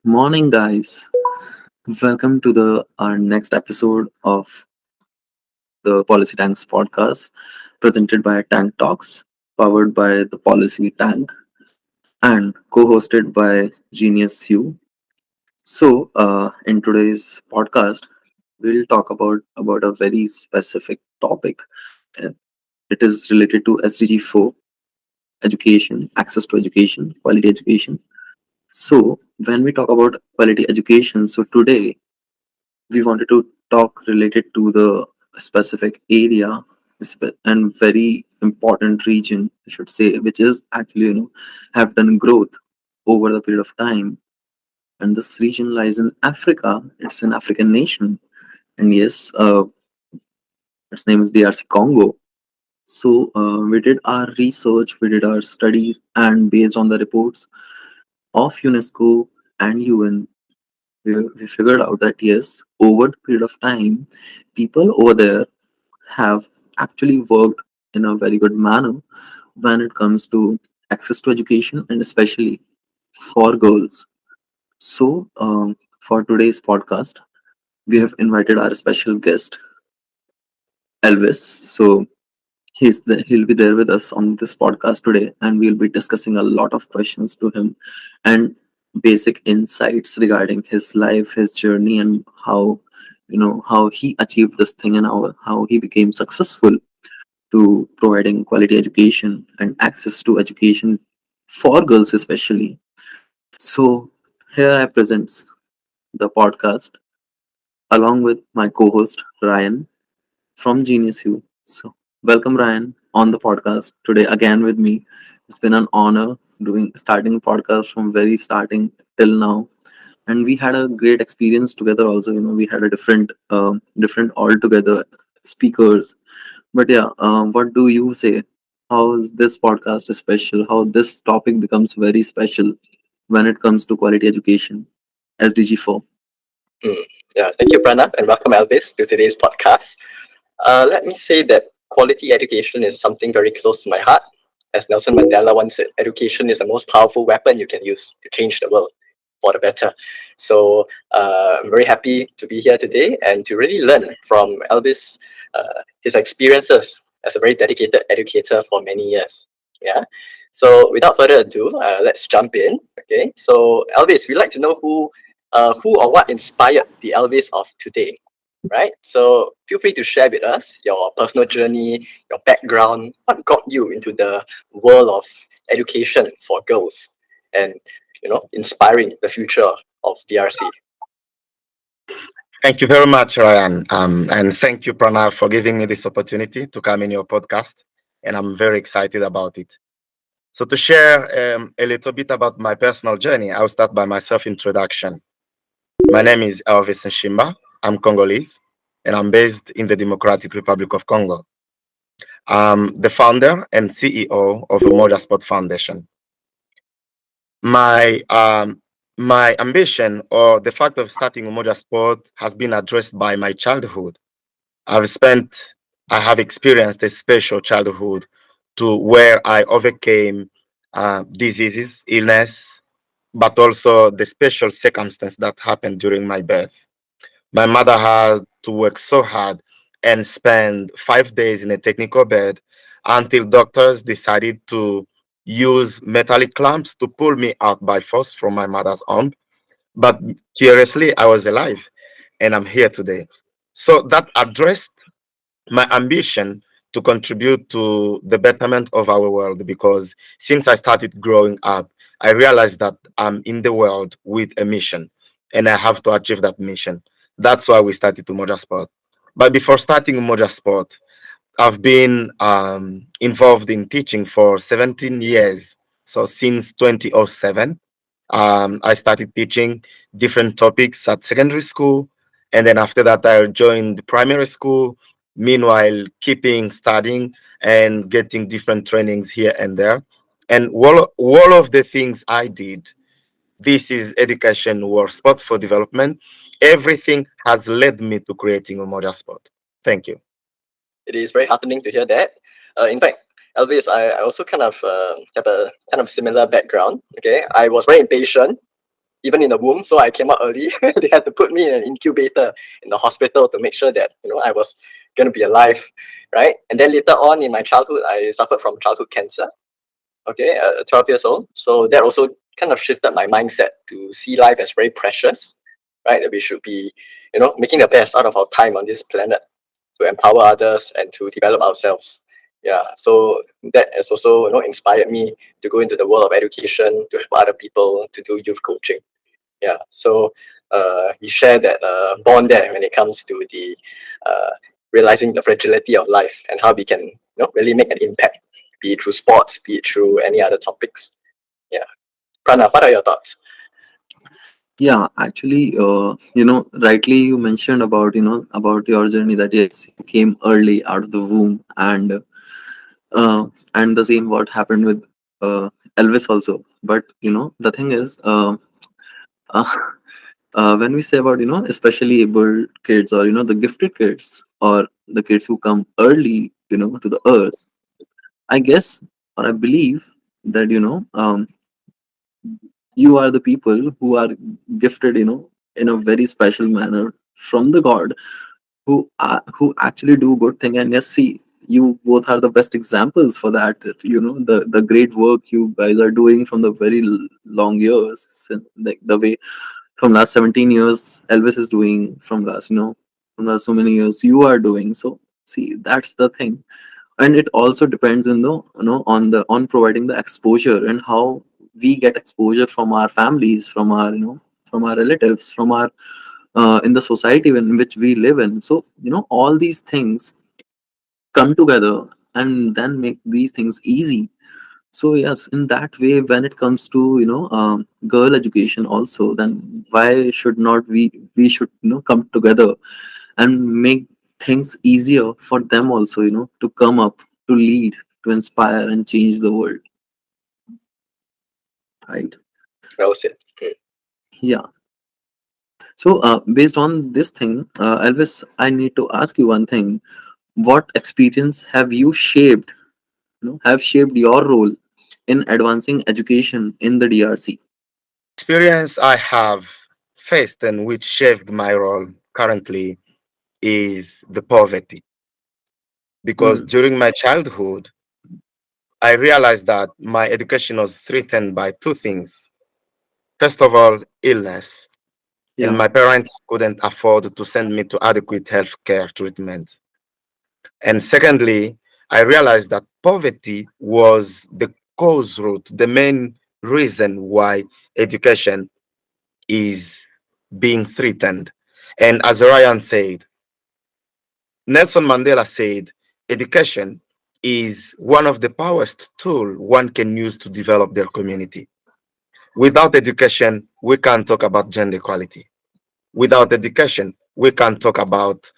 Morning, guys. Welcome to the our next episode of the Policy Tanks podcast, presented by Tank Talks, powered by the Policy Tank, and co-hosted by Genius U. In today's podcast, we'll talk about a very specific topic. Uh, It is related to SDG 4, education, access to education, quality education. So, when we talk about quality education, so today we wanted to talk related to the specific area and very important region, I should say, which is actually have done growth over the period of time. And this region lies in Africa. It's an African nation, and yes, its name is DRC Congo. We did our research, we did our studies, and based on the reports of UNESCO and UN, we figured out that yes, over the period of time, people over there have actually worked in a very good manner when it comes to access to education and especially for girls. For today's podcast, we have invited our special guest, Elvis. He'll be there with us on this podcast today, and we'll be discussing a lot of questions to him and basic insights regarding his life, his journey, and how he achieved this thing and how he became successful to providing quality education and access to education for girls especially. So here I present the podcast along with my co-host Ryan from Genius U. So welcome Ryan on the podcast today again with me. It's been an honor doing starting the podcast from very starting till now, and we had a great experience together. Also, we had a different altogether speakers. But yeah, what do you say? How is this podcast special? How this topic becomes very special when it comes to quality education? SDG 4. Mm. Yeah, thank you, Pranav, and welcome, Elvis, to today's podcast. Let me say that quality education is something very close to my heart. As Nelson Mandela once said, education is the most powerful weapon you can use to change the world for the better. I'm very happy to be here today and to really learn from Elvis, his experiences as a very dedicated educator for many years. Yeah. So without further ado, let's jump in. Okay. So Elvis, we'd like to know who or what inspired the Elvis of today, right? So feel free to share with us your personal journey, your background, what got you into the world of education for girls, and inspiring the future of DRC. Thank you very much, Ryan. And thank you, Pranav, for giving me this opportunity to come in your podcast. And I'm very excited about it. So, to share a little bit about my personal journey, I'll start by my self introduction. My name is Elvis Nshimba. I'm Congolese, and I'm based in the Democratic Republic of Congo. I'm the founder and CEO of the Moja Sport Foundation. My my ambition or the fact of starting Umoja Sport has been addressed by my childhood. I've spent, I have experienced a special childhood to where I overcame diseases, illness, but also the special circumstance that happened during my birth. My mother had to work so hard and spend 5 days in a technical bed until doctors decided to use metallic clamps to pull me out by force from my mother's arm. But curiously, I was alive and I'm here today. So that addressed my ambition to contribute to the betterment of our world because since I started growing up, I realized that I'm in the world with a mission and I have to achieve that mission. That's why we started Umoja Sport. But before starting Umoja Sport, I've been involved in teaching for 17 years. So since 2007, I started teaching different topics at secondary school. And then after that, I joined primary school, meanwhile, keeping studying and getting different trainings here and there. And all of the things I did, this is education or sport for development. Everything has led me to creating Umoja Sport. Thank you. It is very heartening to hear that. In fact, Elvis, I also kind of have a kind of similar background. Okay, I was very impatient even in the womb. So I came out early. They had to put me in an incubator in the hospital to make sure that I was going to be alive, right? And then later on in my childhood, I suffered from childhood cancer. Okay, 12 years old. So that also kind of shifted my mindset to see life as very precious, right? That we should be, making the best out of our time on this planet to empower others and to develop ourselves. Yeah, so that has also inspired me to go into the world of education, to help other people, to do youth coaching. Yeah, so you share that bond there when it comes to the uh, realizing the fragility of life and how we can really make an impact, be it through sports, be it through any other topics. Yeah, Pranav, what are your thoughts? Yeah, actually, rightly you mentioned about about your journey, that yes, you came early out of the womb, and the same what happened with Elvis also. But the thing is, uh, when we say about especially able kids, or the gifted kids, or the kids who come early to the earth, I guess, or I believe that you are the people who are gifted in a very special manner from the god, who actually do good thing. And yes, see, you both are the best examples for that. The great work you guys are doing from the very long years, like the way from last 17 years Elvis is doing, from last from last so many years you are doing. So see, that's the thing. And it also depends on the on providing the exposure, and how we get exposure from our families, from our from our relatives, from our in the society in which we live in. So all these things come together and then make these things easy. So yes, in that way, when it comes to girl education also, then why should not we should come together and make things easier for them also, to come up, to lead, to inspire and change the world, right? Well said. Yeah. So based on this thing, Elvis, I need to ask you one thing. What experience have you shaped, have shaped your role in advancing education in the DRC? Experience I have faced and which shaped my role currently is the poverty. Because Hmm. during my childhood, I realized that my education was threatened by two things. First of all, illness, and Yeah. my parents couldn't afford to send me to adequate healthcare treatment. And secondly, I realized that poverty was the cause root, the main reason why education is being threatened. And as Ryan said, Nelson Mandela said, education is one of the powerful tools one can use to develop their community. Without education, we can't talk about gender equality. Without education, we can't talk about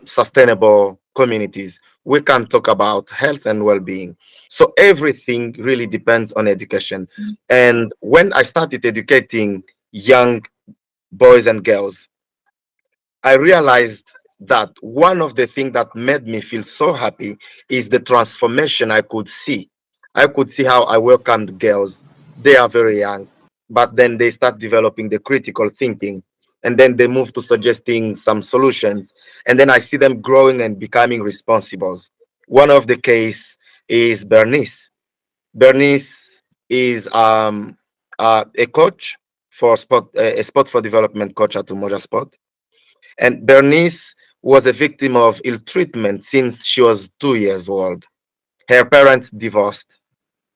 sustainable communities. We can't talk about health and well-being. So everything really depends on education. And when I started educating young boys and girls, I realized that one of the things that made me feel so happy is the transformation I could see. I could see how I welcomed girls. They are very young, but then they start developing the critical thinking. And then they move to suggesting some solutions. And then I see them growing and becoming responsible. One of the case is Bernice. Bernice is a coach for sport, a sport for development coach at Umoja Sport, and Bernice was a victim of ill treatment since she was 2 years old. Her parents divorced.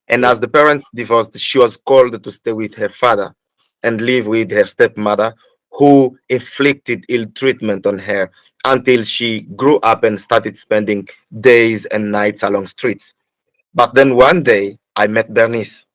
And Mm. as the parents divorced, she was called to stay with her father and live with her stepmother, who inflicted ill treatment on her until she grew up and started spending days and nights along streets. But then one day, I met Bernice.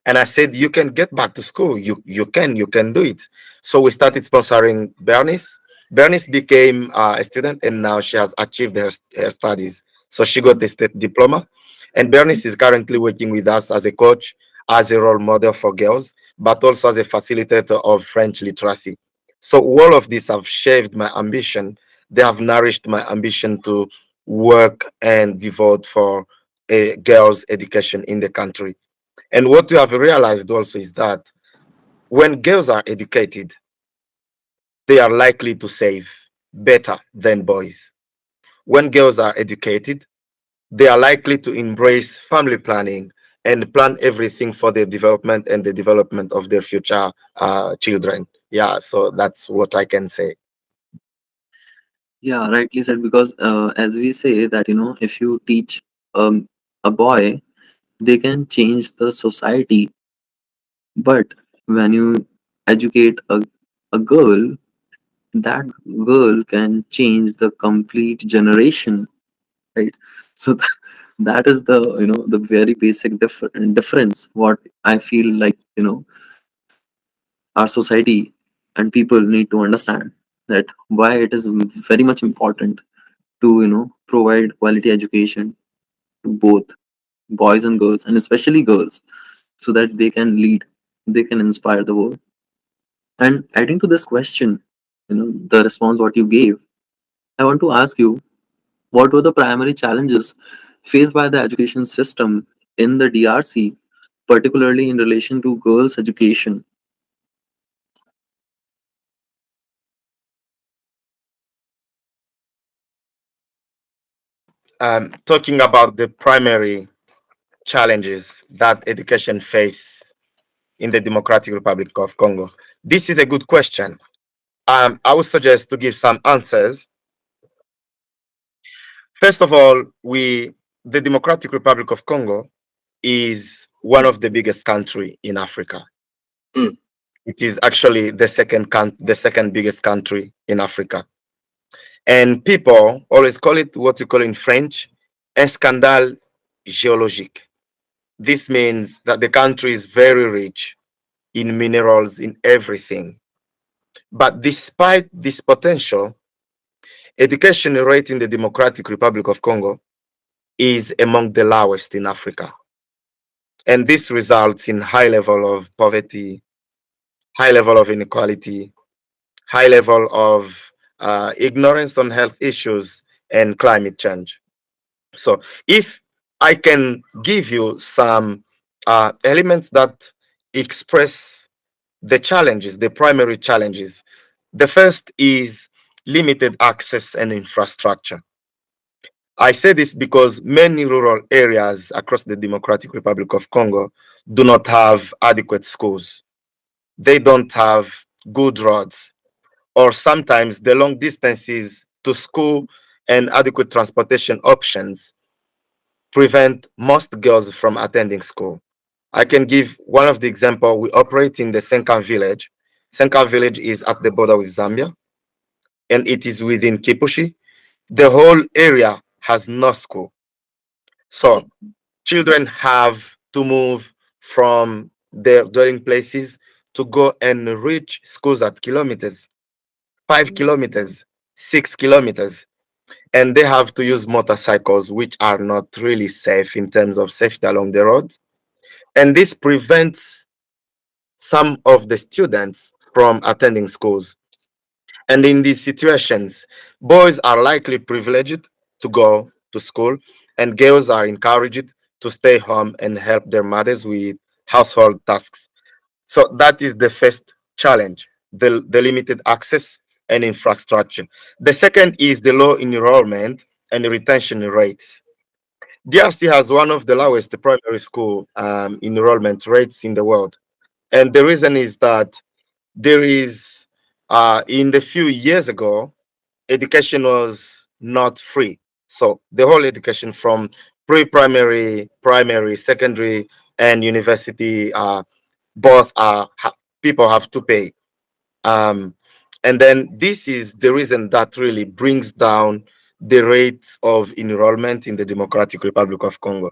And I said, you can get back to school. You can do it. So we started sponsoring Bernice. Bernice became a student, and now she has achieved her studies. So she got the state diploma. And Bernice is currently working with us as a coach, as a role model for girls, but also as a facilitator of French literacy. So all of these have shaped my ambition. They have nourished my ambition to work and devote for a girls' education in the country. And what you have realized also is that When girls are educated, they are likely to save better than boys. When girls are educated, they are likely to embrace family planning and plan everything for their development and the development of their future children. Yeah, so that's what I can say. Yeah, rightly said. Because as we say that, if you teach a boy, they can change the society. But when you educate a girl, that girl can change the complete generation, right? So that is the, the very basic difference. What I feel like, our society and people need to understand, that why it is very much important to, provide quality education to both boys and girls, and especially girls, so that they can lead, they can inspire the world. And adding to this question, the response what you gave, I want to ask you, what were the primary challenges faced by the education system in the DRC, particularly in relation to girls' education? Talking about the primary challenges that education face in the Democratic Republic of Congo, this is a good question. I would suggest to give some answers. First of all, the Democratic Republic of Congo is one of the biggest country in Africa. Mm. It is actually the second biggest country in Africa. And people always call it what you call in French, un scandale géologique. This means that the country is very rich in minerals, in everything. But despite this potential, education rate in the Democratic Republic of Congo is among the lowest in Africa. And this results in high level of poverty, high level of inequality, high level of ignorance on health issues and climate change. So if I can give you some elements that express the challenges, the primary challenges, the first is limited access and infrastructure. I say this because many rural areas across the Democratic Republic of Congo do not have adequate schools. They don't have good roads, or sometimes the long distances to school and adequate transportation options prevent most girls from attending school. I can give one of the example. We operate in the Senkan village. Senkan village is at the border with Zambia, and it is within Kipushi. The whole area has no school. So children have to move from their dwelling places to go and reach schools at kilometers, 5 kilometers, 6 kilometers, and they have to use motorcycles, which are not really safe in terms of safety along the roads. And this prevents some of the students from attending schools. And in these situations, boys are likely privileged to go to school, and girls are encouraged to stay home and help their mothers with household tasks. So that is the first challenge, the limited access and infrastructure. The second is the low enrollment and retention rates. DRC has one of the lowest primary school enrollment rates in the world. And the reason is that there is, in the few years ago, education was not free. So the whole education from pre-primary, primary, secondary, and university, both people have to pay. Um, and then this is the reason that really brings down the rate of enrollment in the Democratic Republic of Congo.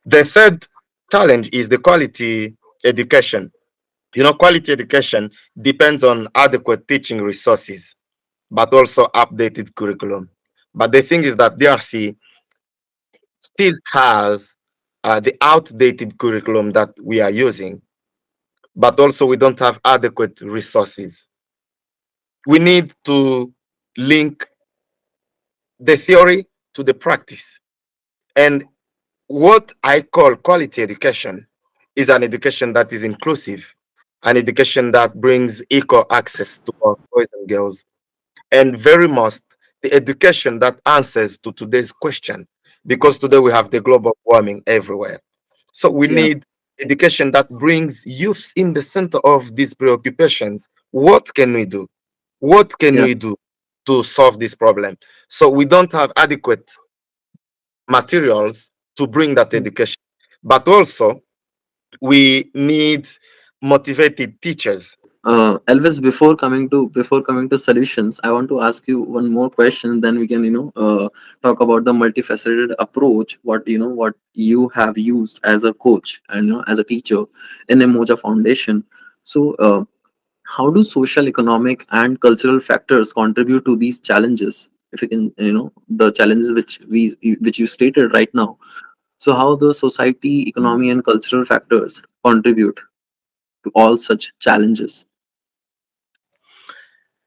The third challenge is the quality education. Quality education depends on adequate teaching resources, but also updated curriculum. But the thing is that DRC still has the outdated curriculum that we are using, but also we don't have adequate resources. We need to link the theory to the practice. And what I call quality education is an education that is inclusive, an education that brings equal access to both boys and girls, and very most the education that answers to today's question, because today we have the global warming everywhere. So we Yeah, need education that brings youths in the center of these preoccupations. What can we do? What can yeah. we do to solve this problem? So we don't have adequate materials to bring that Mm. education, but also we need motivated teachers. Elvis, before coming to solutions, I want to ask you one more question. Then we can talk about the multifaceted approach. What you have used as a coach and as a teacher in Emoja Foundation. So, how do social, economic, and cultural factors contribute to these challenges? If you can, the challenges which you stated right now. So, how the society, economy, and cultural factors contribute to all such challenges?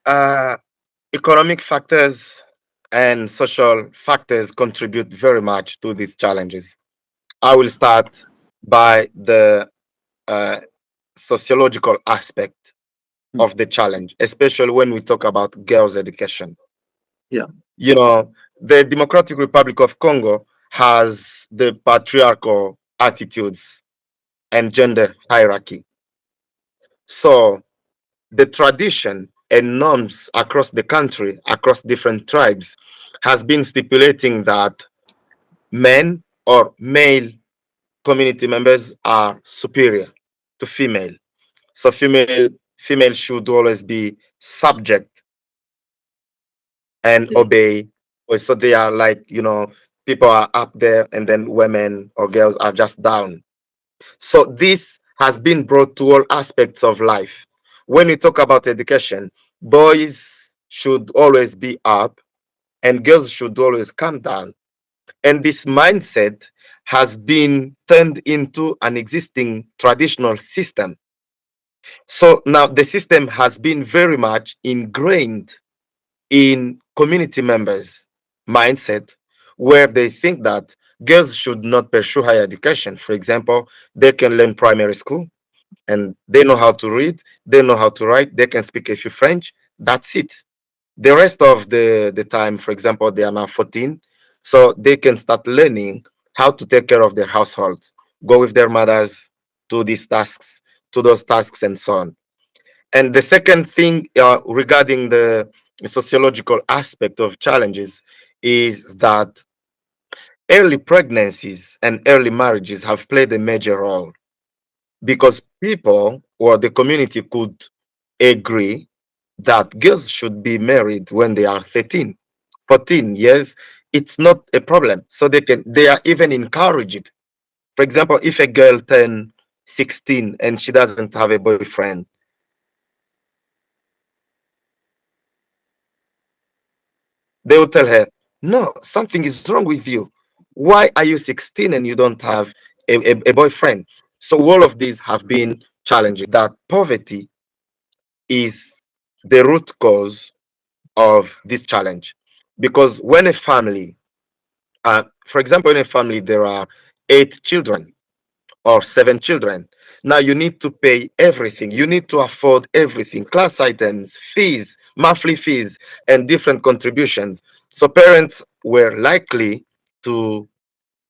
Uh, Economic factors and social factors contribute very much to these challenges. I will start by the uh, sociological aspect Hmm. of the challenge, especially when we talk about girls' education. Yeah, You know, the Democratic Republic of Congo has the patriarchal attitudes and gender hierarchy. So the tradition and norms across the country, across different tribes, has been stipulating that men or male community members are superior to female. So female should always be subject and yeah, obey. So they are like, people are up there and then women or girls are just down. So this has been brought to all aspects of life. When we talk about education, boys should always be up and girls should always come down. And this mindset has been turned into an existing traditional system. So now the system has been very much ingrained in community members' mindset, where they think that girls should not pursue higher education. For example, they can learn primary school and they know how to read, they know how to write, they can speak a few French. That's it. The rest of the time, for example, they are now 14, so they can start learning how to take care of their households, go with their mothers to these tasks, to those tasks, and so on. And the second thing regarding the sociological aspect of challenges is that early pregnancies and early marriages have played a major role, because people or the community could agree that girls should be married when they are 13, 14 years. It's not a problem. So they are even encouraged. For example, if a girl turn 16 and she doesn't have a boyfriend, they will tell her, no, something is wrong with you. Why are you 16 and you don't have a boyfriend? So all of these have been challenges. That poverty is the root cause of this challenge. Because when a family, for example, in a family, there are 8 children or 7 children. Now you need to pay everything. You need to afford everything, class items, fees, monthly fees, and different contributions. So parents were likely to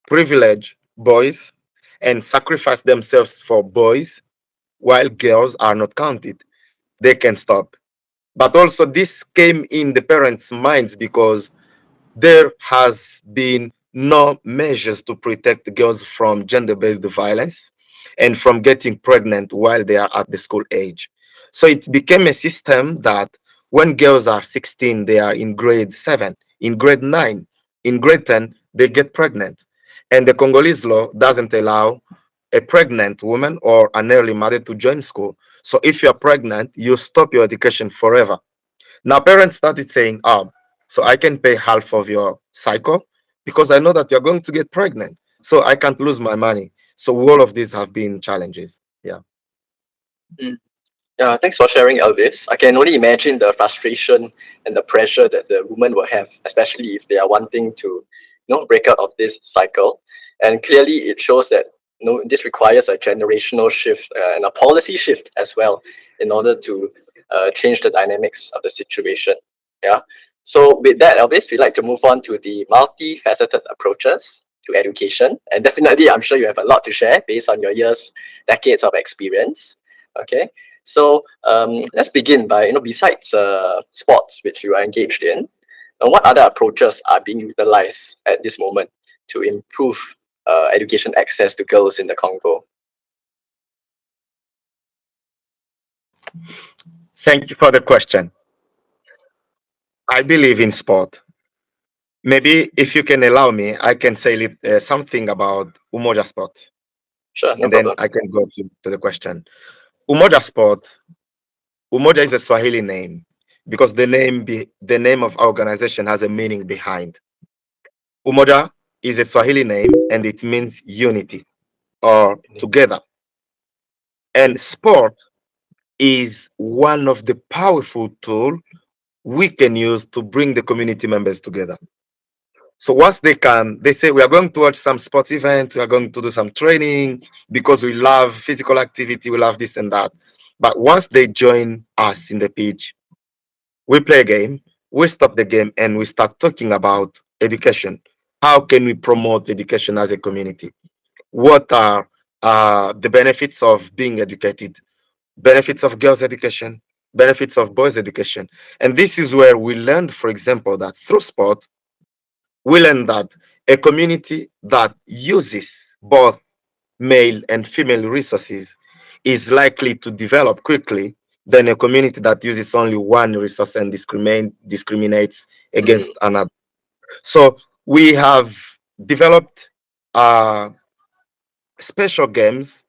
privilege boys and sacrifice themselves for boys while girls are not counted. They can stop. But also, this came in the parents' minds because there has been no measures to protect girls from gender-based violence and from getting pregnant while they are at the school age. So it became a system that when girls are 16, they are in grade 7, in grade 9, in grade 10, they get pregnant. And the Congolese law doesn't allow a pregnant woman or an early mother to join school. So if you're pregnant, you stop your education forever. Now parents started saying, so I can pay half of your cycle because I know that you're going to get pregnant. So I can't lose my money. So all of these have been challenges. Yeah. Mm. Yeah, thanks for sharing, Elvis. I can only imagine the frustration and the pressure that the women will have, especially if they are wanting to, break out of this cycle. And clearly, it shows that this requires a generational shift and a policy shift as well in order to change the dynamics of the situation. Yeah. So with that, Elvis, we'd like to move on to the multifaceted approaches to education. And definitely, I'm sure you have a lot to share based on your years, decades of experience. Okay. So let's begin by, besides sports, which you are engaged in, what other approaches are being utilized at this moment to improve education access to girls in the Congo? Thank you for the question. I believe in sport. Maybe if you can allow me, I can say something about Umoja Sport, Sure, no and then problem. I can go to the question. Umoja Sport, Umoja is a Swahili name because the name of our organization has a meaning behind. Umoja is a Swahili name and it means unity or together. And sport is one of the powerful tools we can use to bring the community members together. So once they come, they say, we are going to watch some sports events, we are going to do some training because we love physical activity, we love this and that. But once they join us in the pitch, we play a game, we stop the game, and we start talking about education. How can we promote education as a community? What are the benefits of being educated? Benefits of girls' education, benefits of boys' education. And this is where we learned, for example, that through sport, we learned that a community that uses both male and female resources is likely to develop quickly than a community that uses only one resource and discriminates against another. So we have developed uh, special games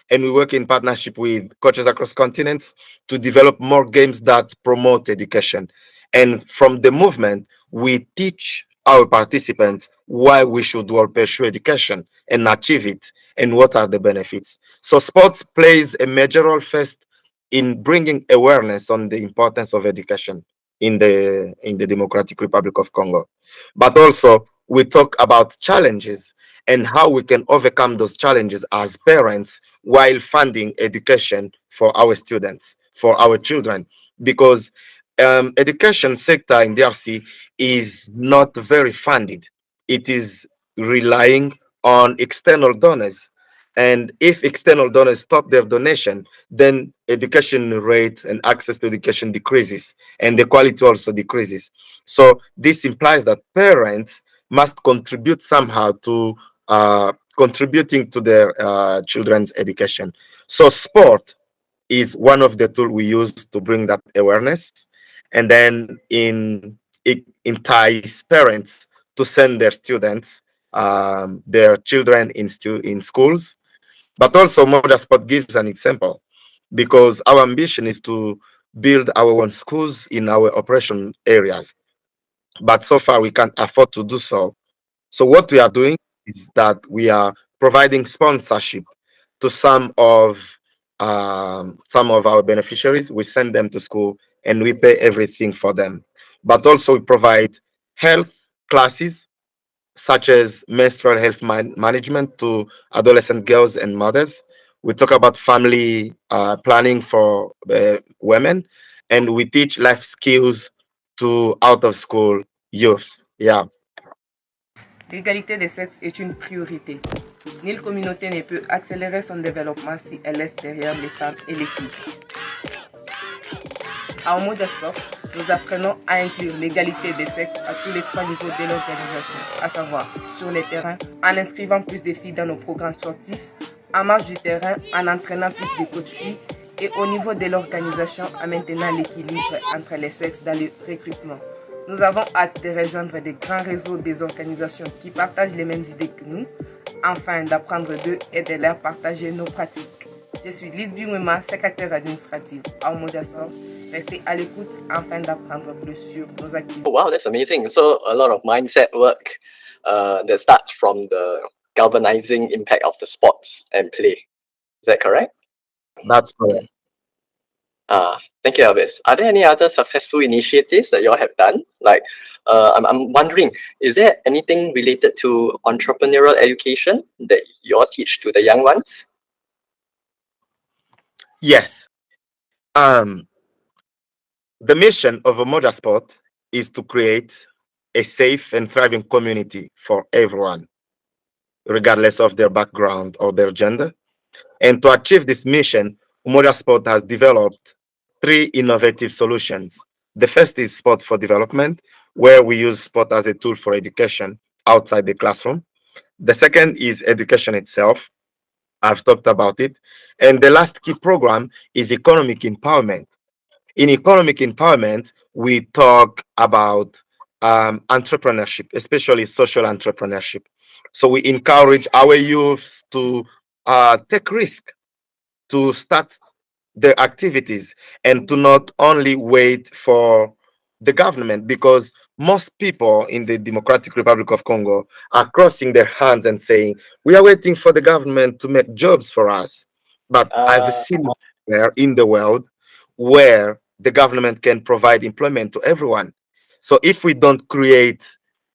and we work in partnership with coaches across continents to develop more games that promote education. And from the movement, we teach our participants why we should all pursue education and achieve it and what are the benefits. So sports plays a major role first in bringing awareness on the importance of education in the Democratic Republic of Congo. But also we talk about challenges and how we can overcome those challenges as parents while funding education for our students, for our children, because education sector in DRC is not very funded. It is relying on external donors. And if external donors stop their donation, then education rate and access to education decreases and the quality also decreases. So this implies that parents must contribute somehow to contributing to their children's education. So sport is one of the tools we use to bring that awareness, and then it entice parents to send their students, their children in schools. But also, Motorsport gives an example because our ambition is to build our own schools in our operation areas. But so far, we can't afford to do so. So what we are doing is that we are providing sponsorship to some of our beneficiaries. We send them to school and we pay everything for them. But also we provide health classes such as menstrual health management to adolescent girls and mothers. We talk about family planning for women, and we teach life skills to out of school youth. Yeah. L'égalité des sexes est une priorité. Nulle communauté ne peut accélérer son développement si elle laisse derrière les femmes et les filles. À Umoja Sport, nous apprenons à inclure l'égalité des sexes à tous les trois niveaux de l'organisation, à savoir sur les terrains, en inscrivant plus de filles dans nos programmes sportifs, en marge du terrain, en entraînant plus de coachs filles, et au niveau de l'organisation, en maintenant l'équilibre entre les sexes dans le recrutement. Nous avons hâte de rejoindre des grands réseaux des organisations qui partagent les mêmes idées que nous, afin d'apprendre d'eux et de leur partager nos pratiques. Je suis Lise Bingwema, secrétaire administrative à Umoja Sport. Restez à l'écoute afin d'apprendre plus sur nos activités. Oh, wow, that's amazing. So a lot of mindset work that starts from the galvanizing impact of the sports and play. Is that correct? That's correct. Thank you, Elvis. Are there any other successful initiatives that you all have done? Like, I'm wondering, is there anything related to entrepreneurial education that you all teach to the young ones? Yes. Um, the mission of a motorsport is to create a safe and thriving community for everyone, regardless of their background or their gender. And to achieve this mission, Motorsport has developed three innovative solutions. The first is Sport for Development, where we use sport as a tool for education outside the classroom. The second is education itself. I've talked about it. And the last key program is economic empowerment. In economic empowerment, we talk about entrepreneurship, especially social entrepreneurship. So we encourage our youths to take risk, to start their activities, and to not only wait for the government, because most people in the Democratic Republic of Congo are crossing their hands and saying, we are waiting for the government to make jobs for us. But I've Uh, seen where in the world where the government can provide employment to everyone. So if we don't create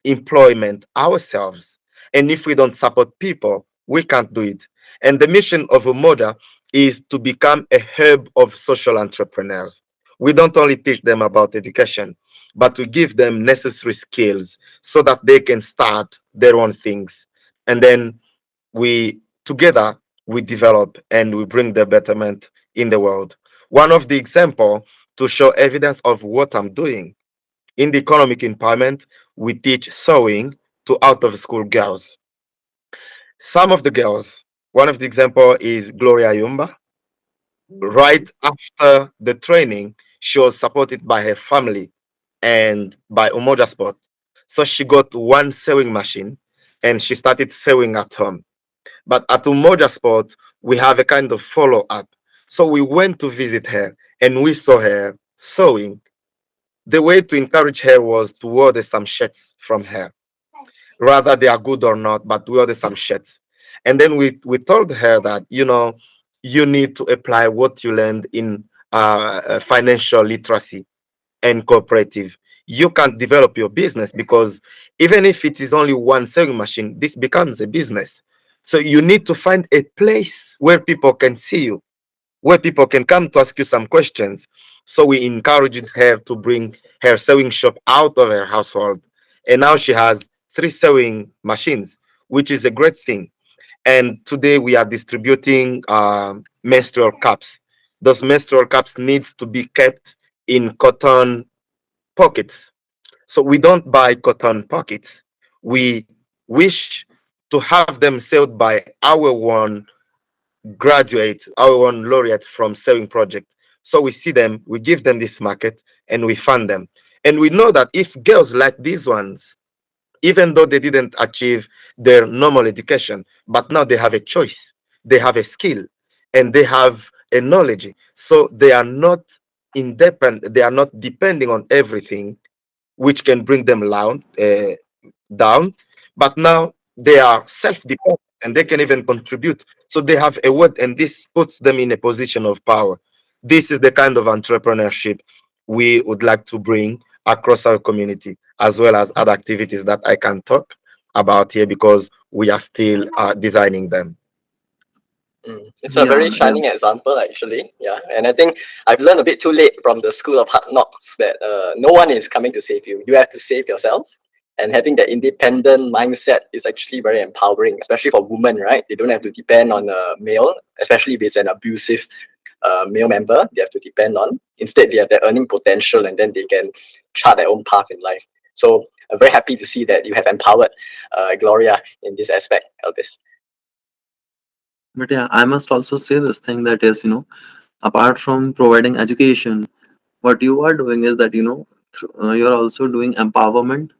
employment ourselves, and if we don't support people, we can't do it. And the mission of Umoja is to become a hub of social entrepreneurs. We don't only teach them about education, but we give them necessary skills so that they can start their own things. And then we together we develop and we bring the betterment in the world. One of the example to show evidence of what I'm doing in the economic empowerment, we teach sewing to out of school girls. Some of the girls, one of the example is Gloria Yumba. Right after the training, she was supported by her family and by Umoja Sport. So she got one sewing machine and she started sewing at home. But at Umoja Sport, we have a kind of follow up. So we went to visit her and we saw her sewing. The way to encourage her was to order some shirts from her, rather they are good or not, but we ordered some shirts. And then we told her that, you need to apply what you learned in financial literacy and cooperative. You can't develop your business because even if it is only one sewing machine, this becomes a business. So you need to find a place where people can see you, where people can come to ask you some questions. So we encouraged her to bring her sewing shop out of her household. And now she has three sewing machines, which is a great thing. And today we are distributing menstrual cups. Those menstrual cups needs to be kept in cotton pockets. So we don't buy cotton pockets. We wish to have them sold by our one graduate, our one laureate from sewing project. So we see them, we give them this market, and we fund them. And we know that if girls like these ones, even though they didn't achieve their normal education, but now they have a choice, they have a skill, and they have a knowledge. So they are not independent, they are not depending on everything which can bring them down, but now they are self-dependent and they can even contribute. So they have a word, and this puts them in a position of power. This is the kind of entrepreneurship we would like to bring across our community, as well as other activities that I can talk about here because we are still designing them. It's a very Yeah, yeah. shining example, actually. Yeah, and I think I've learned a bit too late from the school of hard knocks that no one is coming to save you. You have to save yourself. And having that independent mindset is actually very empowering, especially for women, right? They don't have to depend on a male, especially if it's an abusive male member they have to depend on. Instead, they have their earning potential and then they can chart their own path in life. So I'm very happy to see that you have empowered Gloria in this aspect, Elvis. But yeah, I must also say this thing that is, apart from providing education, what you are doing is that, you're also doing empowerment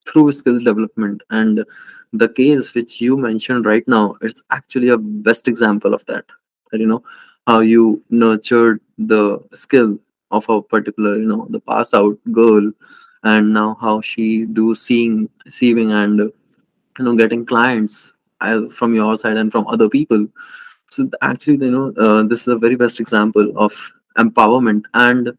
through skill development. And the case which you mentioned right now, it's actually a best example of that. That, how you nurtured the skill of a particular, the pass out girl, and now how she do seeing, receiving, and getting clients from your side and from other people. So actually, this is a very best example of empowerment. And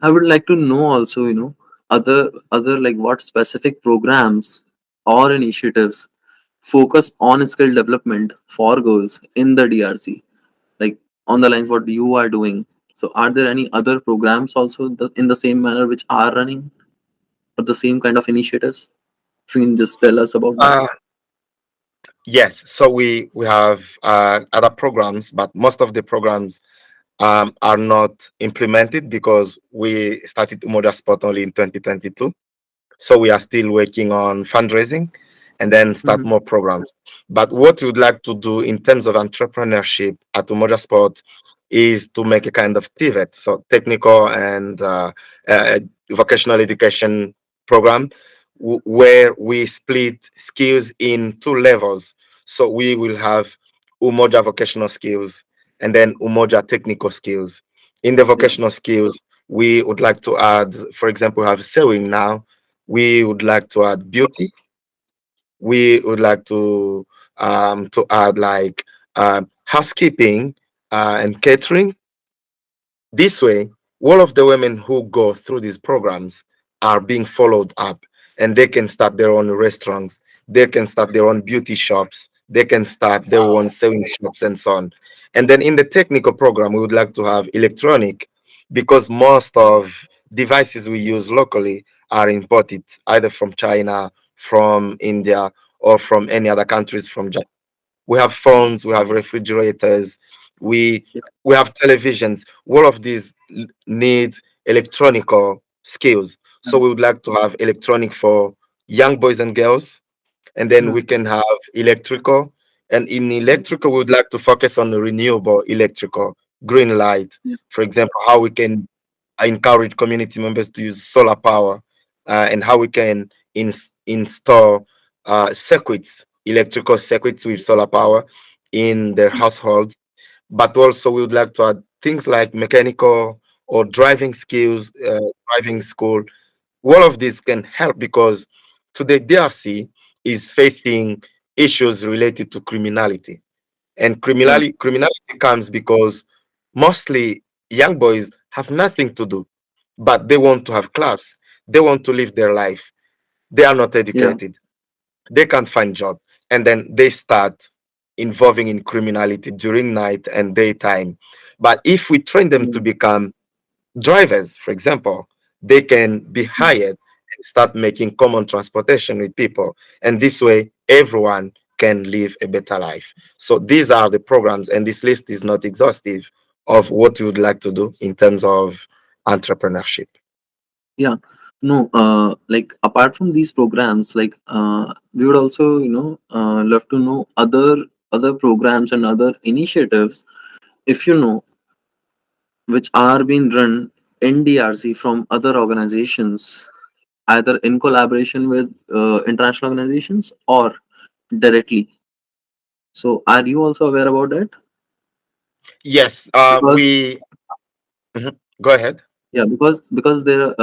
I would like to know also, other like what specific programs or initiatives focus on skill development for girls in the DRC, like on the lines what you are doing. So, are there any other programs also in the same manner which are running, or the same kind of initiatives? If you can just tell us about that. Uh, yes, so we have other programs, but most of the programs are not implemented because we started Umoja Sport only in 2022. So we are still working on fundraising and then start Mm-hmm. more programs. But what we would like to do in terms of entrepreneurship at Umoja Sport is to make a kind of TVET, so technical and uh, vocational education program, where we split skills in two levels. So we will have Umoja vocational skills and then Umoja technical skills. In the Yeah. vocational skills, we would like to add, for example, we have sewing now. We would like to add beauty. We would like to add like housekeeping and catering. This way, all of the women who go through these programs are being followed up, and they can start their own restaurants, they can start their own beauty shops, they can start their own Wow. sewing shops, and so on. And then in the technical program, we would like to have electronic, because most of devices we use locally are imported either from China, from India, or from any other countries from Japan. We have phones, we have refrigerators, we Yeah. we have televisions. All of these need electronical skills. So we would like to have electronic for young boys and girls, and then Yeah. we can have electrical. And in electrical, we would like to focus on renewable electrical, green light. Yeah. For example, how we can encourage community members to use solar power, and how we can install circuits, electrical circuits with solar power in their households. But also, we would like to add things like mechanical or driving skills, driving school. All of this can help because today DRC is facing issues related to criminality. And Yeah. criminality comes because mostly young boys have nothing to do, but they want to have clubs. They want to live their life. They are not Yeah. educated. They can't find job. And then they start involving in criminality during night and daytime. But if we train them to Yeah. become drivers, for example, they can be hired and start making common transportation with people. And this way, everyone can live a better life. So these are the programs, and this list is not exhaustive of what we would like to do in terms of entrepreneurship. Yeah. No, like apart from these programs, like we would also, love to know other programs and other initiatives, if you know, which are being run in DRC from other organizations, either in collaboration with international organizations or directly. So, are you also aware about that? Yes, Because we Mhm. Go ahead. because there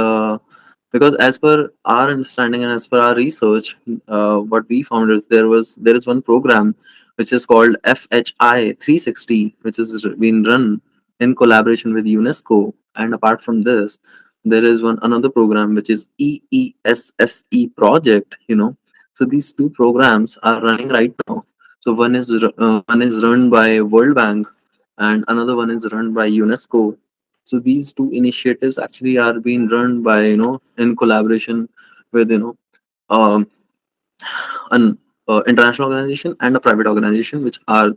because as per our understanding and as per our research, what we found is there is one program which is called FHI 360, which is being run in collaboration with UNESCO. And apart from this, there is one another program which is EESSE project. So these two programs are running right now. So one is run by World Bank, and another one is run by UNESCO. So these two initiatives actually are being run by, in collaboration with, um, an international organization and a private organization which are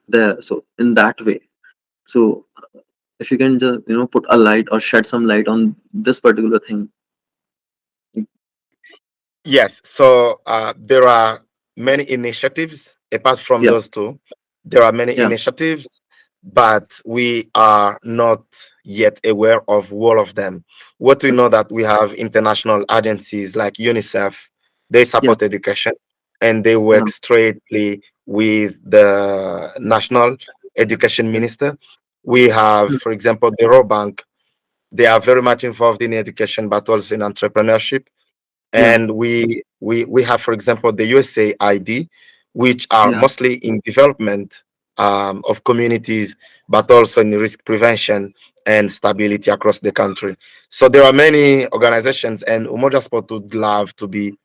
there. So in that way, so if you can just, put a light or shed some light on this particular thing. Yes, so there are many initiatives apart from Yeah. those two. There are many Yeah. initiatives, but we are not yet aware of all of them. What we Yeah. know that we have international agencies like UNICEF, they Yeah. support education and they Yeah. work straightly with the national education Yeah. minister. We have, for example, the World Bank. They are very much involved in education, but also in entrepreneurship. Yeah. And we have, for example, the USAID, which are Yeah. mostly in development. of communities, but also in risk prevention and stability across the country. So there are many organizations, and Umoja Sport would love to be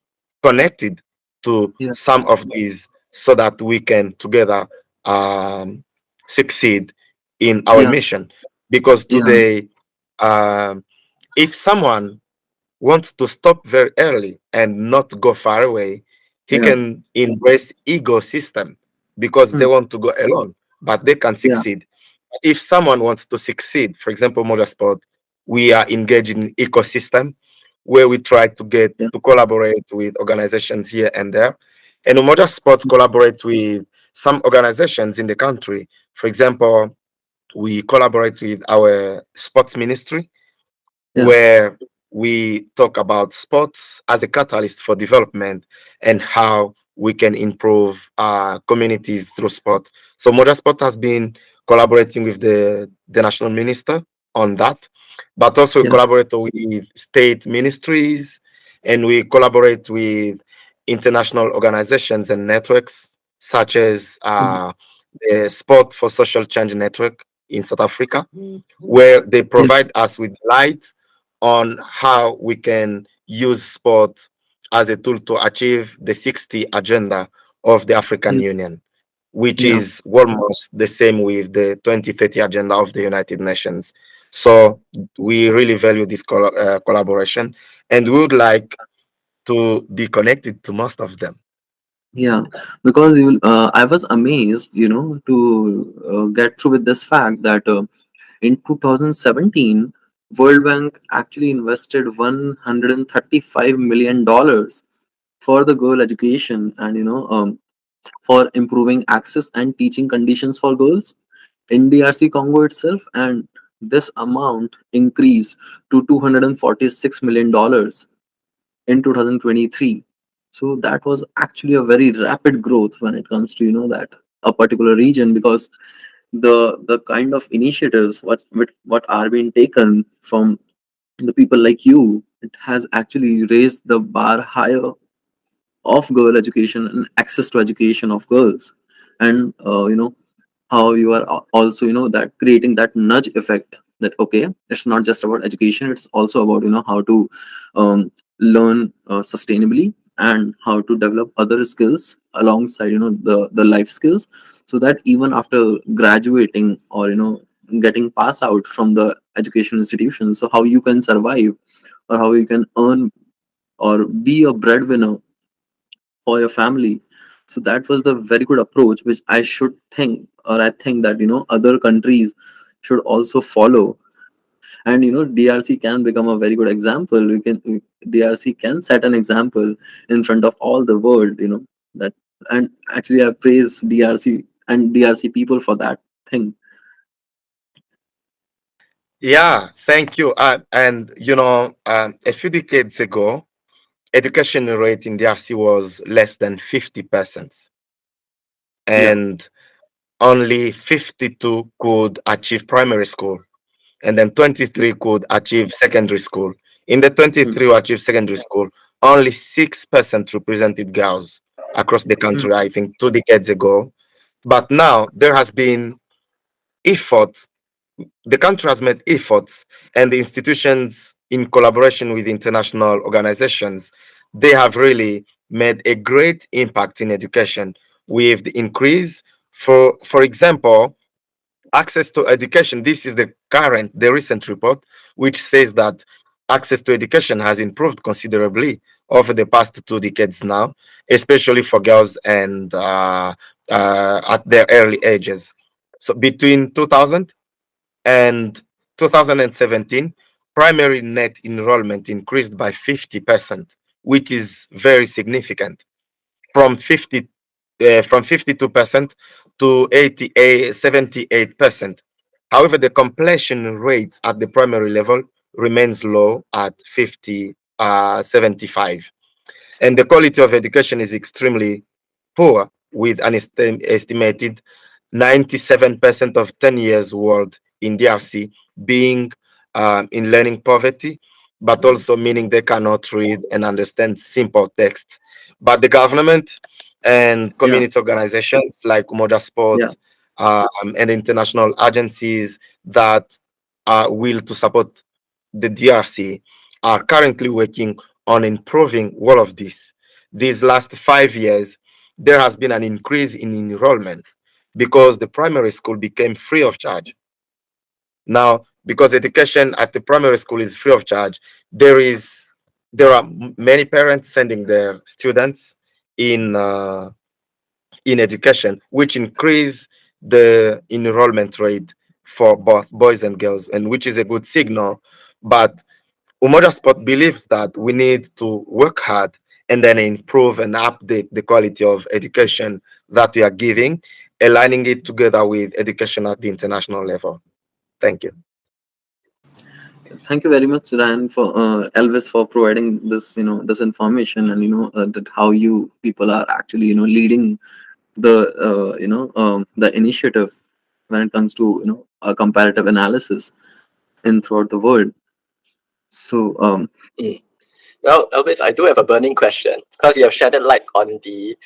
connected to yeah, some of these so that we can together um, succeed in our yeah, mission. Because yeah, today, um, if someone wants to stop very early and not go far away, he yeah, can embrace ecosystem because they mm, want to go alone, but they can yeah, succeed. If someone wants to succeed, for example, motorsport, we are engaged in ecosystem where we try to get yeah, to collaborate with organizations here and there. And motorsport collaborate with some organizations in the country. For example, we collaborate with our sports ministry yeah, where we talk about sports as a catalyst for development and how we can improve communities through sport. So Motorsport has been collaborating with the national minister on that, but also we yeah, collaborate with state ministries and we collaborate with international organizations and networks such as mm, the Sport for Social Change Network in South Africa, where they yeah, provide us with light on how we can use sport as a tool to achieve the 60 agenda of the African yeah, Union, which yeah, is almost the same with the 2030 agenda of the United Nations. So we really value this collaboration and we would like to be connected to most of them. yeah. Because I was amazed, to get through with this fact that in 2017, World Bank actually invested $135 million for the girl education and for improving access and teaching conditions for girls in DRC Congo itself, and this amount increased to $246 million in 2023. So that was actually a very rapid growth when it comes to that a particular region, because the kind of initiatives what are being taken from the people like you, it has actually raised the bar higher of girl education and access to education of girls. And how you are also that creating that nudge effect, that okay, it's not just about education, it's also about how to learn sustainably, and how to develop other skills alongside the life skills, so that even after graduating or getting pass out from the education institution, so how you can survive or how you can earn or be a breadwinner for your family. So that was the very good approach, which I should think, or I think that other countries should also follow. And DRC can become a very good example. DRC can set an example in front of all the world, that. And actually I praise DRC and DRC people for that thing. Yeah, thank you. And a few decades ago, education rate in DRC was less than 50%, Yeah. and only 52 could achieve primary school, and then 23 could achieve secondary school. In the Mm, 23 who achieved secondary school, only 6% represented girls across the mm, country, I think 2 decades ago. But now there has been effort, the country has made efforts, and the institutions, in collaboration with international organizations, they have really made a great impact in education with the increase. For example, access to education. This is the recent report, which says that access to education has improved considerably over the past 2 decades now, especially for girls and at their early ages. So between 2000 and 2017, primary net enrollment increased by 50%, which is very significant, from 52% to 78%. However, the completion rate at the primary level remains low at 75, and the quality of education is extremely poor, with an estimated 97% of 10 years old in DRC being in learning poverty, but also meaning they cannot read and understand simple text. But the government and yeah, community organizations like Umoja Sport yeah, and international agencies that are will to support the DRC are currently working on improving all of this. These last 5 years, there has been an increase in enrollment because the primary school became free of charge. Now, because education at the primary school is free of charge, there is there are many parents sending their students in in education, which increase the enrollment rate for both boys and girls, and which is a good signal. But Umoja Sport believes that we need to work hard and then improve and update the quality of education that we are giving, aligning it together with education at the international level. Thank you. Thank you very much, Ryan, for Elvis, for providing this, this information, and that how you people are actually, leading the, the initiative when it comes to, a comparative analysis in throughout the world. So, Mm. Well, Elvis, I do have a burning question because you have shedded light on the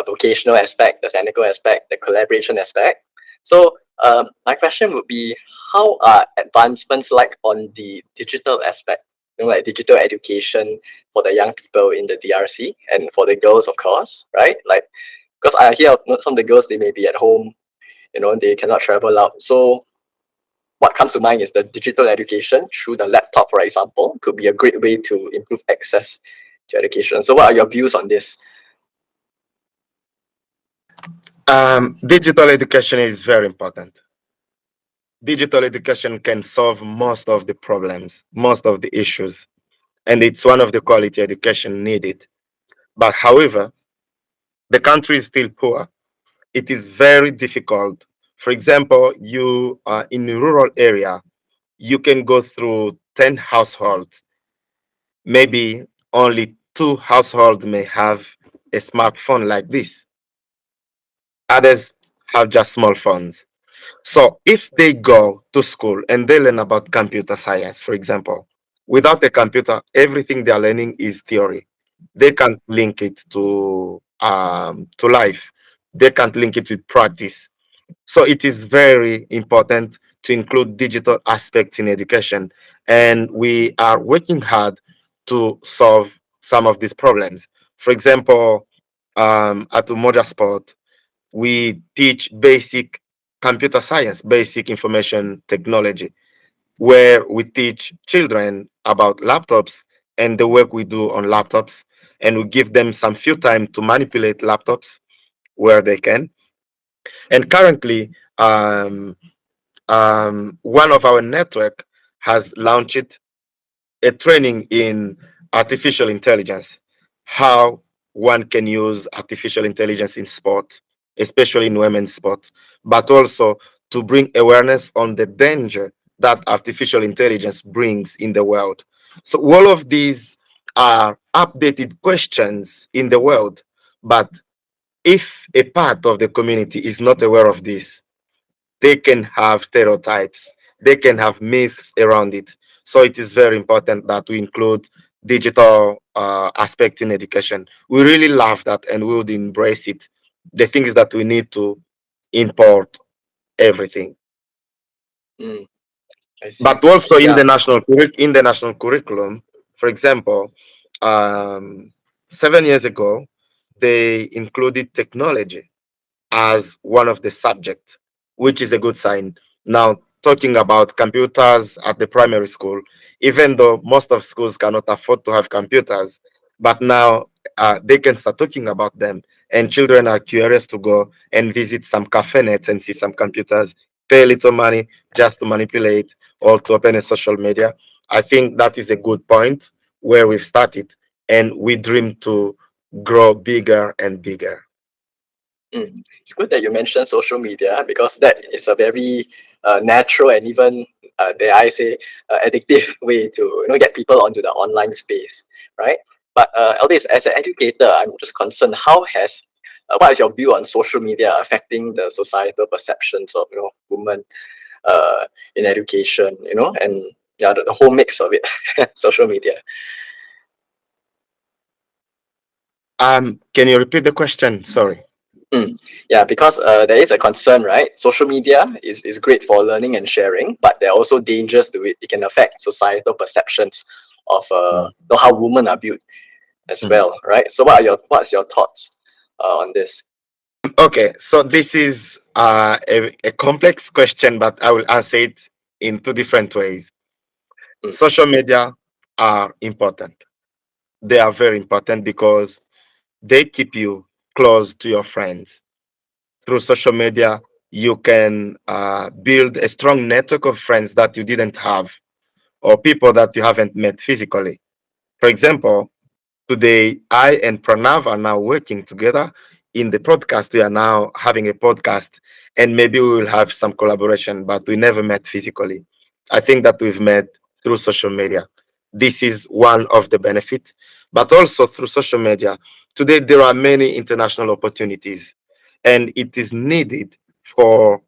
vocational aspect, the technical aspect, the collaboration aspect. So, my question would be, how are advancements like on the digital aspect, like digital education for the young people in the DRC and for the girls, of course, right? Like, because I hear some of the girls, they may be at home, they cannot travel out. So, what comes to mind is the digital education through the laptop, for example, could be a great way to improve access to education. So, what are your views on this? Digital education is very important. Digital education can solve most of the problems, most of the issues, and it's one of the quality education needed. But however, the country is still poor. It is very difficult. For example, you are in a rural area, you can go through 10 households. Maybe only 2 households may have a smartphone like this. Others have just small phones. So if they go to school and they learn about computer science, for example, without a computer, everything they are learning is theory. They can't link it to life. They can't link it with practice. So it is very important to include digital aspects in education, and we are working hard to solve some of these problems. For example, at Umoja Sport, we teach basic computer science, basic information technology, where we teach children about laptops and the work we do on laptops, and we give them some few time to manipulate laptops where they can. And currently, one of our network has launched a training in artificial intelligence, how one can use artificial intelligence in sport, especially in women's sport, but also to bring awareness on the danger that artificial intelligence brings in the world. So all of these are updated questions in the world, but if a part of the community is not aware of this, they can have stereotypes, they can have myths around it. So it is very important that we include digital aspect in education. We really love that and we would embrace it. The thing is that we need to import everything. Mm, I see. But also in Yeah. the national curriculum, for example, um, 7 years ago, they included technology as one of the subjects, which is a good sign. Now, talking about computers at the primary school, even though most of schools cannot afford to have computers, but now they can start talking about them, and children are curious to go and visit some cafe nets and see some computers, pay a little money just to manipulate or to open a social media. I think that is a good point where we've started, and we dream to grow bigger and bigger. Mm. It's good that you mentioned social media because that is a very natural and even, dare I say, addictive way to get people onto the online space, right? But Elvis, as an educator, I'm just concerned. How has what is your view on social media affecting the societal perceptions of women in education? And yeah, the whole mix of it, social media. Can you repeat the question? Sorry. Yeah, because there is a concern, right? Social media is great for learning and sharing, but there are also dangers to it. It can affect societal perceptions of Mm, how women are viewed as mm. well, right? So, what's your thoughts on this? Okay, so this is a complex question, but I will answer it in two different ways. Mm, Social media are important. They are very important because they keep you close to your friends. Through social media, you can build a strong network of friends that you didn't have or people that you haven't met physically. For example, today I and Pranav are now working together in the podcast. We are now having a podcast and maybe we will have some collaboration, but we never met physically. I think that we've met through social media. This is one of the benefits, but also through social media. Today, there are many international opportunities, and it is needed for,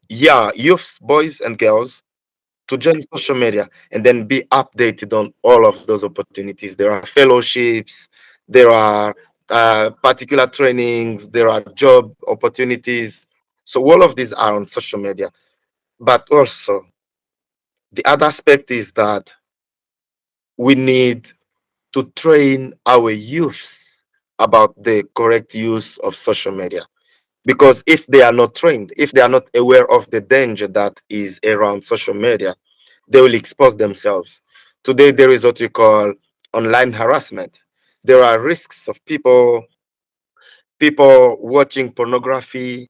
yeah, youths, boys and girls to join social media and then be updated on all of those opportunities. There are fellowships, there are particular trainings, there are job opportunities. So all of these are on social media. But also, the other aspect is that we need to train our youths about the correct use of social media. Because if they are not trained, if they are not aware of the danger that is around social media, they will expose themselves. Today, there is what we call online harassment. There are risks of people watching pornography.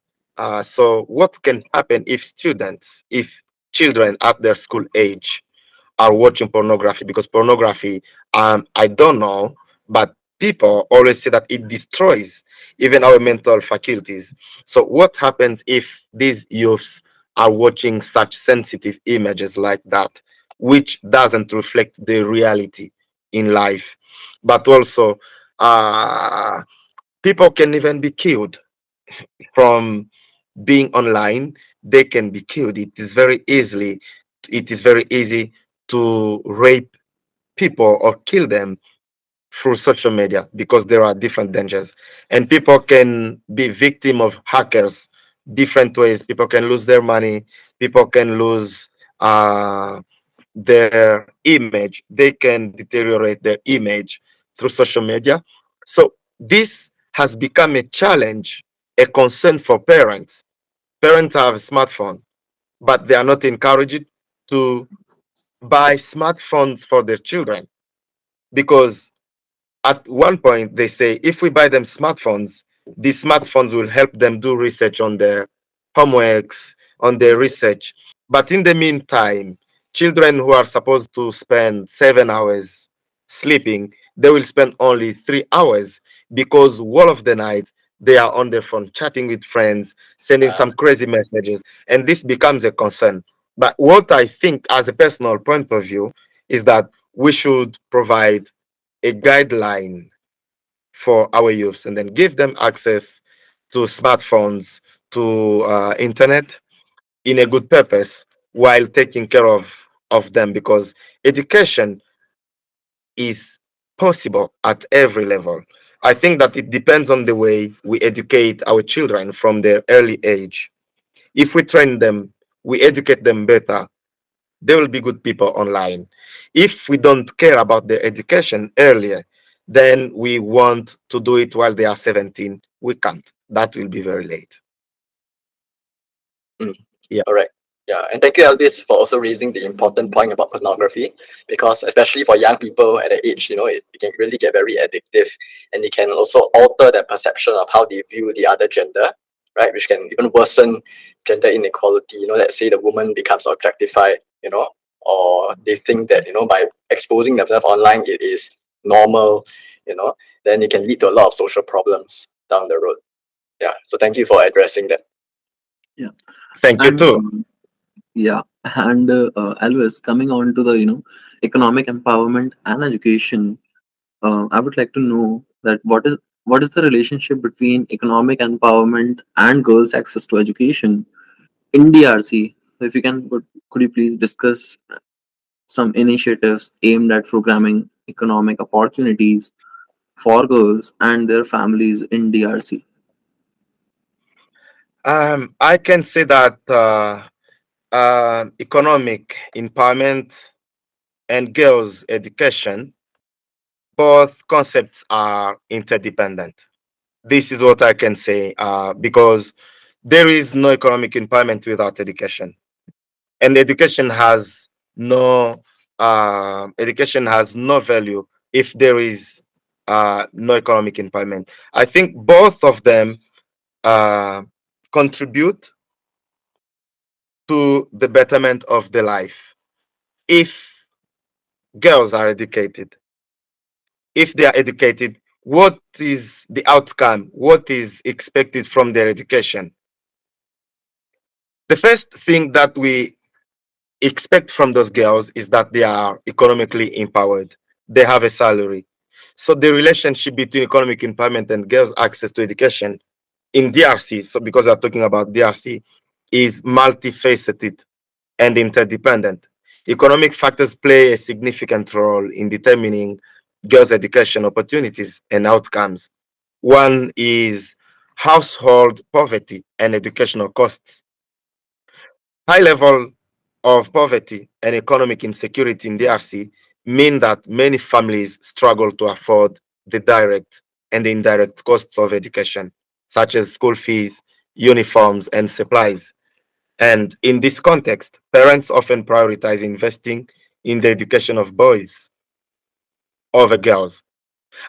So, what can happen if students, if children at their school age are watching pornography? Because pornography, I don't know, but people always say that it destroys even our mental faculties. So, what happens if these youths are watching such sensitive images like that, which doesn't reflect the reality in life? But also, uh, people can even be killed from being online. They can be killed. It is very easy to rape people or kill them through social media because there are different dangers, and people can be victim of hackers different ways. People can lose their money, people can lose uh, their image, they can deteriorate their image through social media. So this has become a challenge, a concern for parents. Parents have a smartphone, but they are not encouraged to buy smartphones for their children because at one point they say if we buy them smartphones, these smartphones will help them do research on their homeworks, on their research. But in the meantime, children who are supposed to spend 7 hours sleeping, they will spend only 3 hours because all of the night they are on their phone chatting with friends, sending uh, some crazy messages, and this becomes a concern. But what I think, as a personal point of view, is that we should provide a guideline for our youths and then give them access to smartphones, to internet in a good purpose while taking care of them, because education is possible at every level. I think that it depends on the way we educate our children from their early age. If we train them, we educate them better, they will be good people online. If we don't care about their education earlier, then we want to do it while they are 17. We can't. That will be very late. mm. Yeah. All right. Yeah, and thank you, Elvis, for also raising the important point about pornography, because especially for young people at that age, it can really get very addictive, and it can also alter their perception of how they view the other gender, right? Which can even worsen gender inequality. Let's say the woman becomes objectified, or they think that by exposing themselves online it is normal, you know, then it can lead to a lot of social problems down the road. Yeah. So thank you for addressing that. Yeah. Thank you And too. yeah, and Elvis, coming on to the economic empowerment and education, I would like to know that what is the relationship between economic empowerment and girls' access to education in DRC? If you can, could you please discuss some initiatives aimed at programming economic opportunities for girls and their families in DRC? I can say that economic empowerment and girls' education, both concepts are interdependent. This is what I can say because there is no economic empowerment without education, and education has no value if there is no economic empowerment. I think both of them uh, contribute to the betterment of the life. If girls are educated, if they are educated, what is the outcome? What is expected from their education? The first thing that we expect from those girls is that they are economically empowered. They have a salary. So the relationship between economic empowerment and girls' access to education in DRC, so because I'm talking about DRC, is multifaceted and interdependent. Economic factors play a significant role in determining girls' education opportunities and outcomes. One is household poverty and educational costs. High level of poverty and economic insecurity in DRC mean that many families struggle to afford the direct and the indirect costs of education, such as school fees, uniforms, and supplies. And in this context, parents often prioritize investing in the education of boys over girls,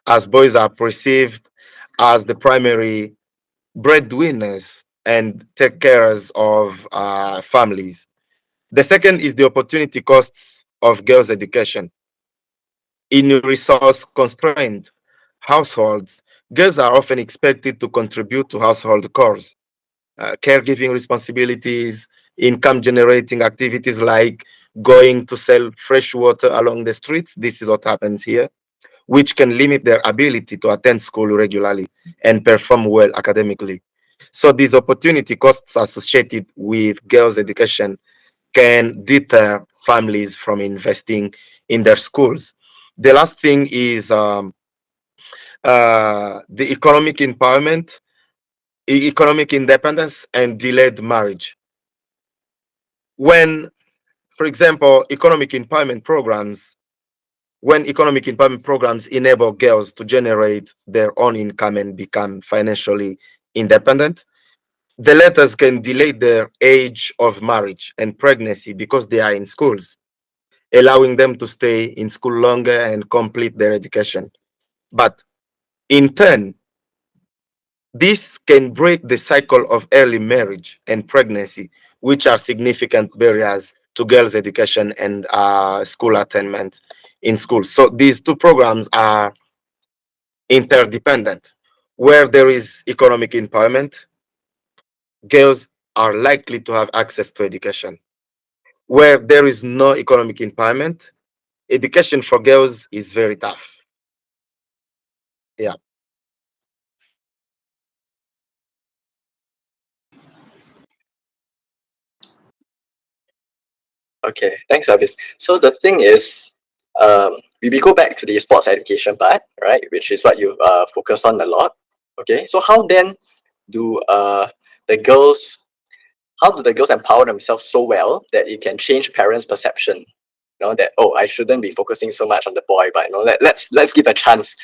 as boys are perceived as the primary breadwinners and take carers of families. The second is the opportunity costs of girls' education. In resource constrained households, girls are often expected to contribute to household chores, caregiving responsibilities, income generating activities like going to sell fresh water along the streets. This is what happens here, which can limit their ability to attend school regularly and perform well academically. So, these opportunity costs associated with girls' education can deter families from investing in their schools. The last thing is the economic empowerment, economic independence, and delayed marriage. When, for example, economic empowerment programs enable girls to generate their own income and become financially independent, the letters can delay their age of marriage and pregnancy because they are in schools, allowing them to stay in school longer and complete their education. But in turn, this can break the cycle of early marriage and pregnancy, which are significant barriers to girls' education and school attainment in schools. So these two programs are interdependent. Where there is economic empowerment, girls are likely to have access to education. Where there is no economic empowerment, education for girls is very tough. Yeah. Okay, thanks, Elvis. So the thing is, we go back to the sports education part, right, which is what you focus on a lot. Okay, so how then do the girls, how do the girls empower themselves so well that it can change parents' perception? You know that, oh, I shouldn't be focusing so much on the boy, but let's give a chance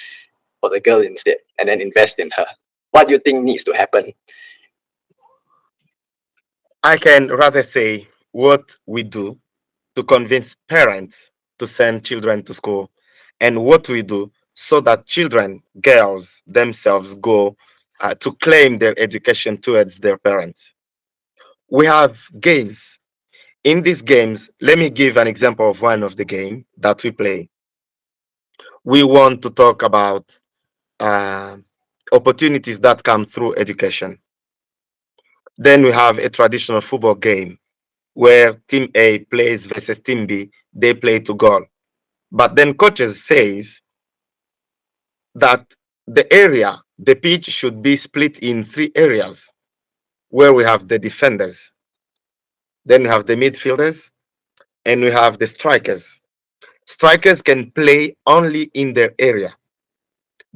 for the girl instead, and then invest in her. What do you think needs to happen? I can rather say what we do to convince parents to send children to school and what we do so that children, girls themselves, go to claim their education towards their parents. We have games. In these games, let me give an example of one of the game that we play. We want to talk about uh, opportunities that come through education. Then we have a traditional football game where team A plays versus team B, they play to goal. But then coaches says that the pitch should be split in three areas where we have the defenders, then we have the midfielders, and we have the strikers. Strikers can play only in their area.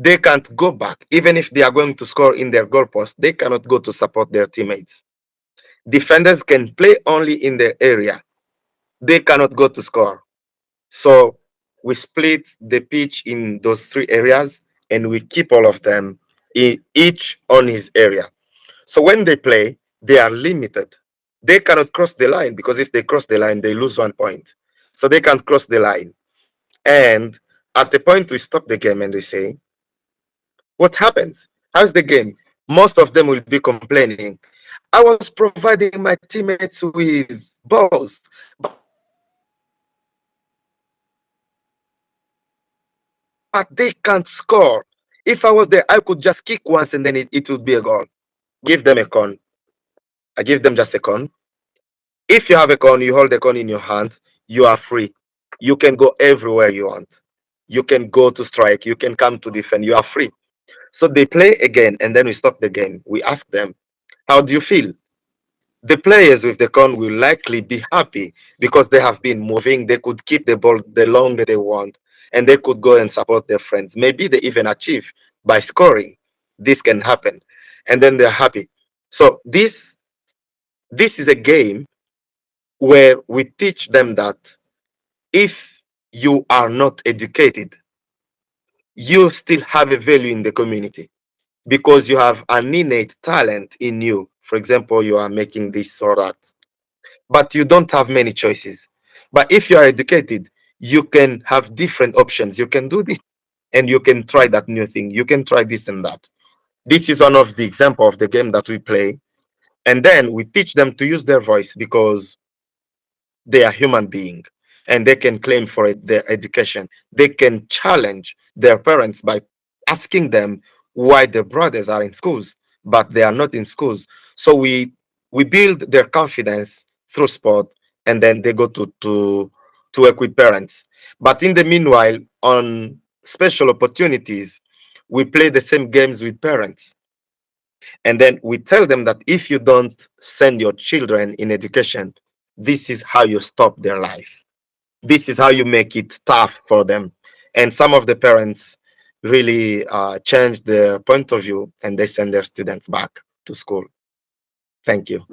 they can't go back. Even if they are going to score in their goalpost, they cannot go to support their teammates. Defenders can play only in their area. They cannot go to score. So we split the pitch in those three areas and we keep all of them each on his area. So when they play, they are limited. They cannot cross the line because if they cross the line, they lose 1 point. So they can't cross the line. And at the point we stop the game and we say, what happens? How's the game? Most of them will be complaining. I was providing my teammates with balls, but they can't score. If I was there, I could just kick once and then it would be a goal. Give them a con. I give them just a con. I give them just a con. If you have a con, you hold the con in your hand, you are free. You can go everywhere you want. You can go to strike, you can come to defend, you are free. So they play again, and then we stop the game. We ask them, how do you feel? The players with the con will likely be happy because they have been moving. They could keep the ball the longer they want, and they could go and support their friends. Maybe they even achieve by scoring. This can happen, and then they're happy. So this is a game where we teach them that if you are not educated, you still have a value in the community because you have an innate talent in you. For example, you are making this or that, but you don't have many choices. But if you are educated, you can have different options. You can do this and you can try that new thing. You can try this and that. This is one of the example of the game that we play. And then we teach them to use their voice because they are human being and they can claim for it, their education. They can challenge their parents by asking them why their brothers are in schools but they are not in schools. So we build their confidence through sport, and then they go to work with parents. But in the meanwhile, on special opportunities, we play the same games with parents, and then we tell them that if you don't send your children in education, this is how you stop their life. This is how you make it tough for them. And some of the parents really change their point of view and they send their students back to school. Thank you.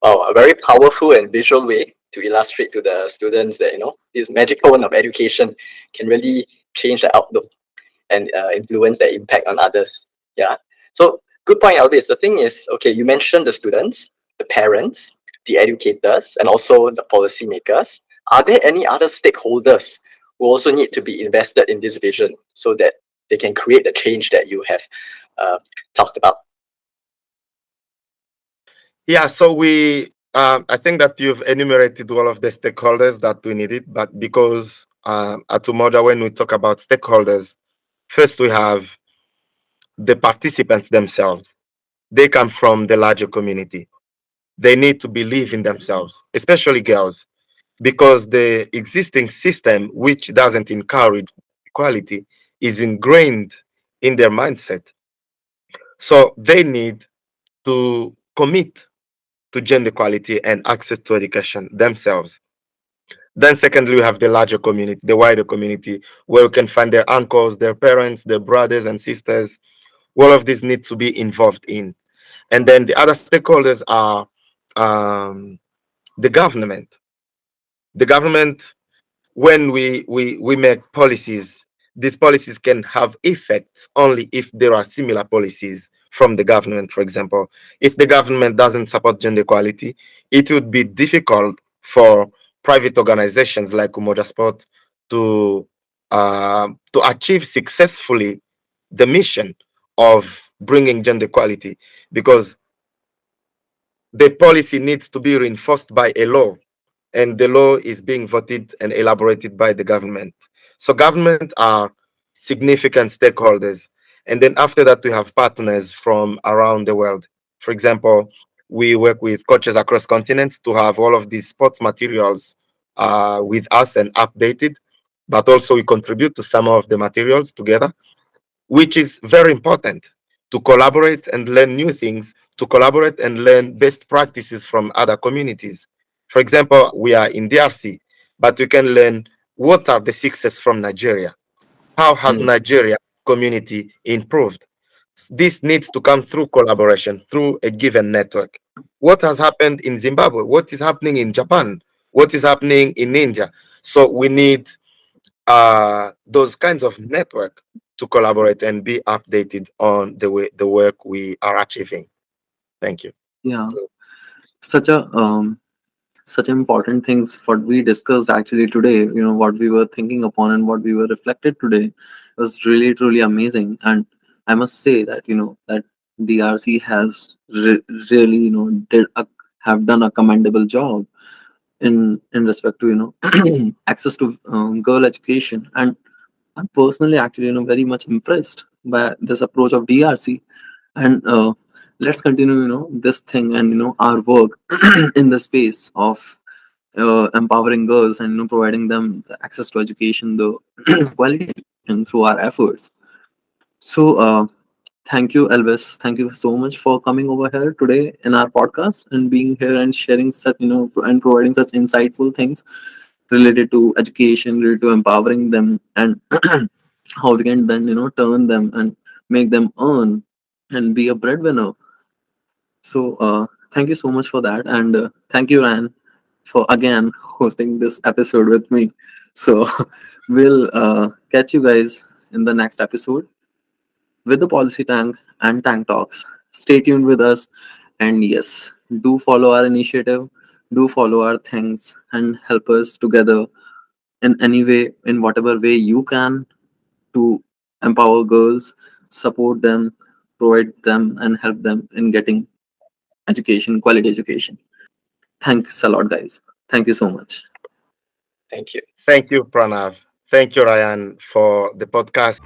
Wow, a very powerful and visual way to illustrate to the students that this magical one of education can really change the outlook and influence their impact on others. Yeah. So good point, Elvis. The thing is, okay, you mentioned the students, the parents, the educators, and also the policymakers. Are there any other stakeholders who also need to be invested in this vision so that they can create the change that you have talked about? Yeah, so I think that you've enumerated all of the stakeholders that we needed, but because at Umoja, when we talk about stakeholders, first we have the participants themselves. They come from the larger community. They need to believe in themselves, especially girls, because the existing system, which doesn't encourage equality, is ingrained in their mindset. So they need to commit to gender equality and access to education themselves. Then, secondly, we have the larger community, the wider community, where we can find their uncles, their parents, their brothers and sisters. All of these need to be involved in. And then the other stakeholders are um, the government. The government, when we make policies, these policies can have effects only if there are similar policies from the government. For example, if the government doesn't support gender equality, it would be difficult for private organizations like Umoja Sport to achieve successfully the mission of bringing gender equality, because the policy needs to be reinforced by a law, and the law is being voted and elaborated by the government. So government are significant stakeholders. And then after that, we have partners from around the world. For example, we work with coaches across continents to have all of these sports materials with us and updated, but also we contribute to some of the materials together, which is very important to collaborate and learn new things, to collaborate and learn best practices from other communities. For example, we are in DRC, but we can learn what are the success from Nigeria. How has Mm. Nigeria community improved. This needs to come through collaboration, through a given network. What has happened in Zimbabwe? What is happening in Japan? What is happening in India? So we need those kinds of network to collaborate and be updated on the work we are achieving. Thank you. Yeah, such a such important things what we discussed actually today. What we were thinking upon and what we were reflected today was really truly amazing. And I must say that that DRC has really have done a commendable job in respect to access to girl education. And I'm personally actually very much impressed by this approach of DRC. And let's continue this thing and our work in the space of empowering girls and providing them the access to education, the quality education through our efforts. So thank you, Elvis. Thank you so much for coming over here today in our podcast and being here and sharing such and providing such insightful things related to education, related to empowering them, and how we can then turn them and make them earn and be a breadwinner. So thank you so much for that, and thank you, Ryan, for again hosting this episode with me. So we'll catch you guys in the next episode with the Policy Tank and Tank Talks. Stay tuned with us, and yes, do follow our initiative, do follow our things, and help us together in any way, in whatever way you can, to empower girls, support them, provide them, and help them in getting education, quality education. Thanks a lot, guys. Thank you so much. Thank you. Thank you, Pranav. Thank you, Ryan, for the podcast.